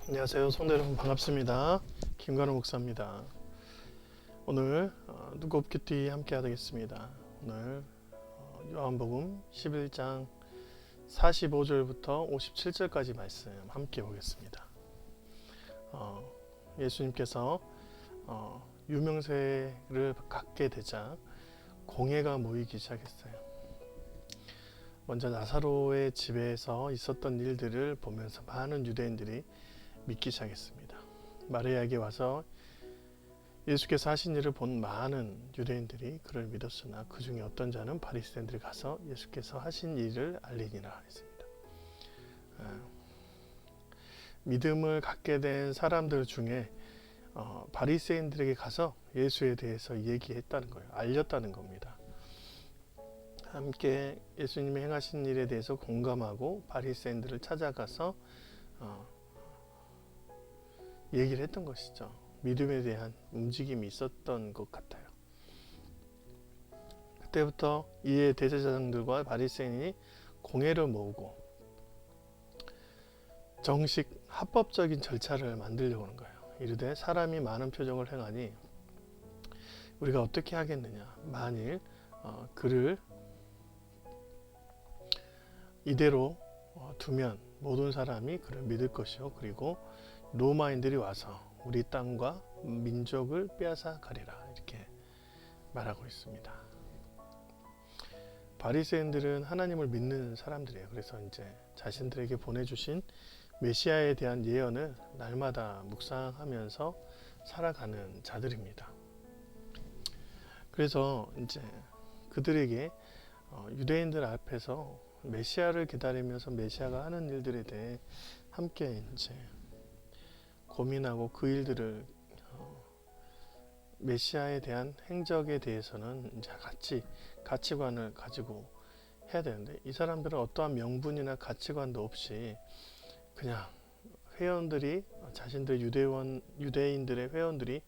안녕하세요. 성도 여러분 반갑습니다. 김관우 목사입니다. 오늘 누굽겠디 함께 하겠습니다. 오늘 요한복음 11장 45절부터 57절까지 말씀 함께 보겠습니다. 예수님께서 유명세를 갖게 되자 공회가 모이기 시작했어요. 먼저 나사로의 집에서 있었던 일들을 보면서 많은 유대인들이 믿기 시작했습니다. 마리아에게 와서 예수께서 하신 일을 본 많은 유대인들이 그를 믿었으나 그 중에 어떤 자는 바리새인들이 가서 예수께서 하신 일을 알리니라 했습니다. 믿음을 갖게 된 사람들 중에 바리새인들에게 가서 예수에 대해서 얘기했다는 거예요. 알렸다는 겁니다. 함께 예수님이 행하신 일에 대해서 공감하고 바리새인들을 찾아가서 얘기를 했던 것이죠. 믿음에 대한 움직임이 있었던 것 같아요. 그때부터 이에 대제사장들과 바리새인이 공회를 모으고 정식 합법적인 절차를 만들려고 하는 거예요. 이르되 사람이 많은 표적을 행하니 우리가 어떻게 하겠느냐. 만일 그를 이대로 두면 모든 사람이 그를 믿을 것이요. 그리고 로마인들이 와서 우리 땅과 민족을 빼앗아 가리라 이렇게 말하고 있습니다. 바리새인들은 하나님을 믿는 사람들이에요. 그래서 이제 자신들에게 보내주신 메시아에 대한 예언을 날마다 묵상하면서 살아가는 자들입니다. 그래서 이제 그들에게 유대인들 앞에서 메시아를 기다리면서 메시아가 하는 일들에 대해 함께 이제 고민하고 그 일들을 메시아에 대한 행적에 대해서는 이제 같이 가치관을 가지고 해야 되는데 이 사람들은 어떠한 명분이나 가치관도 없이 그냥 회원들이 자신들 유대인들의 회원들이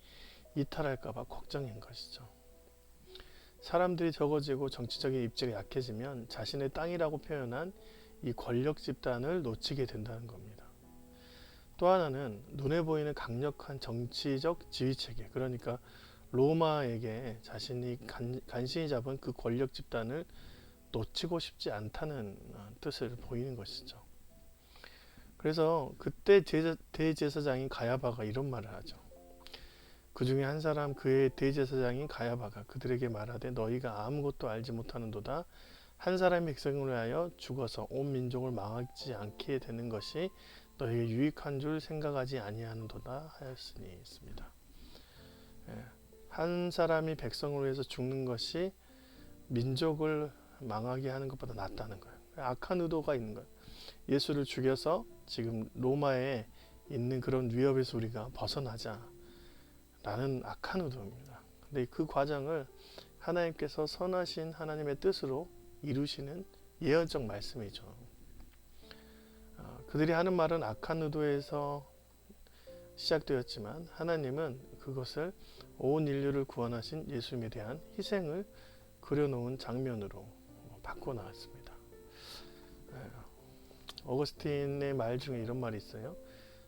이탈할까봐 걱정인 것이죠. 사람들이 적어지고 정치적인 입지가 약해지면 자신의 땅이라고 표현한 이 권력 집단을 놓치게 된다는 겁니다. 또 하나는 눈에 보이는 강력한 정치적 지휘체계, 그러니까 로마에게 자신이 간신히 잡은 그 권력 집단을 놓치고 싶지 않다는 뜻을 보이는 것이죠. 그래서 그때 대제사장인 가야바가 이런 말을 하죠. 그 중에 한 사람 그의 대제사장인 가야바가 그들에게 말하되 너희가 아무것도 알지 못하는도다. 한 사람의 백성을 위하여 죽어서 온 민족을 망하지 않게 되는 것이 너희에게 유익한 줄 생각하지 아니하는도다 하였으니 있습니다. 한 사람이 백성을 위해서 죽는 것이 민족을 망하게 하는 것보다 낫다는 거예요. 악한 의도가 있는 거예요. 예수를 죽여서 지금 로마에 있는 그런 위협에서 우리가 벗어나자 라는 악한 의도입니다. 근데 그 과정을 하나님께서 선하신 하나님의 뜻으로 이루시는 예언적 말씀이죠. 그들이 하는 말은 악한 의도에서 시작되었지만 하나님은 그것을 온 인류를 구원하신 예수님에 대한 희생을 그려놓은 장면으로 바꿔나왔습니다. 어거스틴의 말 중에 이런 말이 있어요.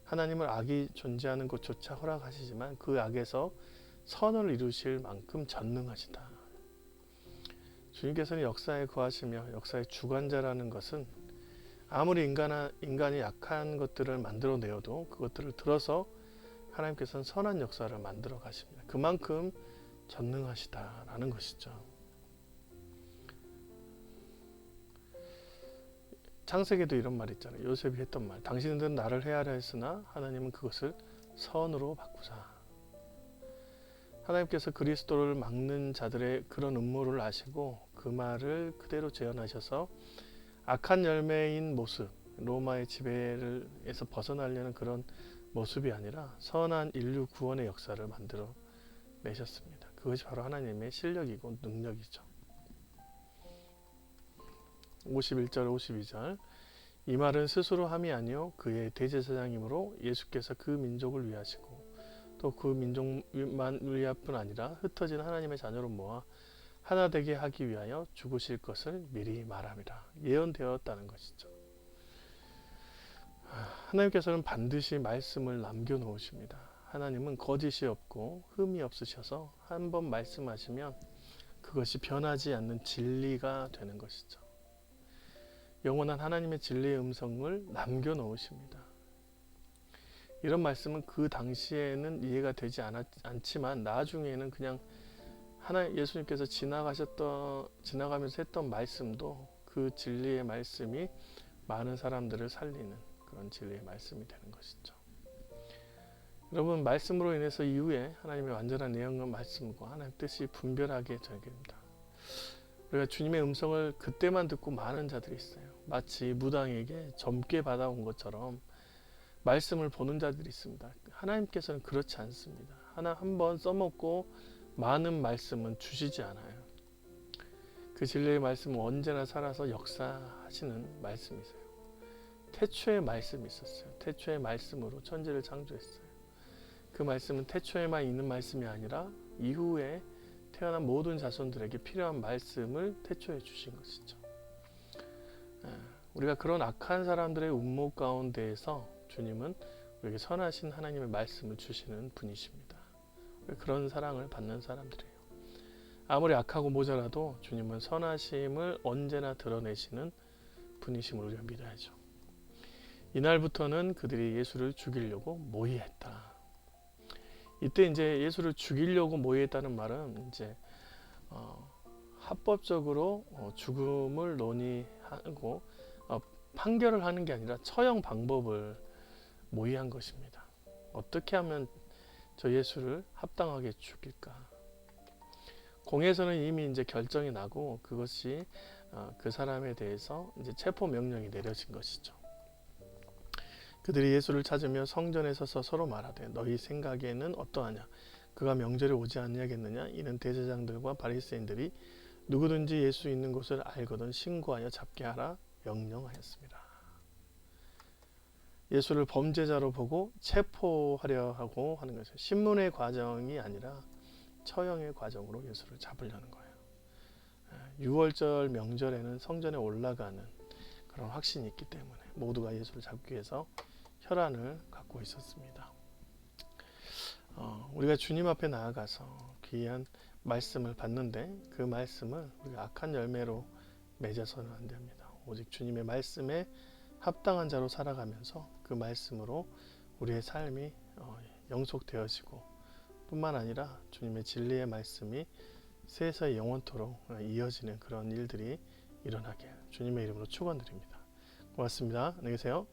하나님은 악이 존재하는 곳조차 허락하시지만 그 악에서 선을 이루실 만큼 전능하시다. 주님께서는 역사에 거하시며 역사의 주관자라는 것은 아무리 인간이 약한 것들을 만들어내어도 그것들을 들어서 하나님께서는 선한 역사를 만들어 가십니다. 그만큼 전능하시다라는 것이죠. 창세기도 이런 말이 있잖아요. 요셉이 했던 말. 당신들은 나를 해하려 했으나 하나님은 그것을 선으로 바꾸사. 하나님께서 그리스도를 막는 자들의 그런 음모를 아시고 그 말을 그대로 재현하셔서 악한 열매인 모습, 로마의 지배에서 벗어나려는 그런 모습이 아니라 선한 인류 구원의 역사를 만들어 내셨습니다. 그것이 바로 하나님의 실력이고 능력이죠. 51절 52절 이 말은 스스로 함이 아니요 그의 대제사장이므로 예수께서 그 민족을 위하시고 또 그 민족만 위할 뿐 아니라 흩어진 하나님의 자녀로 모아 하나 되게 하기 위하여 죽으실 것을 미리 말함이라 예언되었다는 것이죠. 하나님께서는 반드시 말씀을 남겨놓으십니다. 하나님은 거짓이 없고 흠이 없으셔서 한 번 말씀하시면 그것이 변하지 않는 진리가 되는 것이죠. 영원한 하나님의 진리의 음성을 남겨놓으십니다. 이런 말씀은 그 당시에는 이해가 되지 않지만 나중에는 그냥 예수님께서 지나가면서 했던 말씀도 그 진리의 말씀이 많은 사람들을 살리는 그런 진리의 말씀이 되는 것이죠. 여러분, 말씀으로 인해서 이후에 하나님의 완전한 내용과 말씀과 하나님의 뜻이 분별하게 되게 됩니다. 우리가 주님의 음성을 그때만 듣고 많은 자들이 있어요. 마치 무당에게 점괘 받아온 것처럼 말씀을 보는 자들이 있습니다. 하나님께서는 그렇지 않습니다. 하나 한 번 써먹고 많은 말씀은 주시지 않아요. 그 진리의 말씀은 언제나 살아서 역사하시는 말씀이세요. 태초에 말씀이 있었어요. 태초의 말씀으로 천지를 창조했어요. 그 말씀은 태초에만 있는 말씀이 아니라 이후에 태어난 모든 자손들에게 필요한 말씀을 태초에 주신 것이죠. 우리가 그런 악한 사람들의 음모 가운데에서 주님은 우리에게 선하신 하나님의 말씀을 주시는 분이십니다. 그런 사랑을 받는 사람들이에요. 아무리 악하고 모자라도 주님은 선하심을 언제나 드러내시는 분이심을 우리가 믿어야죠. 이날부터는 그들이 예수를 죽이려고 모의했다. 이때 이제 예수를 죽이려고 모의했다는 말은 이제 합법적으로 죽음을 논의하고 판결을 하는 게 아니라 처형 방법을 모의한 것입니다. 어떻게 하면 저 예수를 합당하게 죽일까? 공회에서는 이미 이제 결정이 나고 그것이 그 사람에 대해서 이제 체포 명령이 내려진 것이죠. 그들이 예수를 찾으며 성전에 서서 서로 말하되 너희 생각에는 어떠하냐? 그가 명절에 오지 아니하겠느냐? 이는 대제사장들과 바리새인들이 누구든지 예수 있는 곳을 알거든 신고하여 잡게 하라 명령하였습니다. 예수를 범죄자로 보고 체포하려 하고 하는 것이죠. 신문의 과정이 아니라 처형의 과정으로 예수를 잡으려는 거예요. 6월절 명절에는 성전에 올라가는 그런 확신이 있기 때문에 모두가 예수를 잡기 위해서 혈안을 갖고 있었습니다. 우리가 주님 앞에 나아가서 귀한 말씀을 받는데 그 말씀을 우리가 악한 열매로 맺어서는 안 됩니다. 오직 주님의 말씀에 합당한 자로 살아가면서 그 말씀으로 우리의 삶이 영속되어지고 뿐만 아니라 주님의 진리의 말씀이 세에서 영원토록 이어지는 그런 일들이 일어나게 주님의 이름으로 축원드립니다. 고맙습니다. 안녕히 계세요.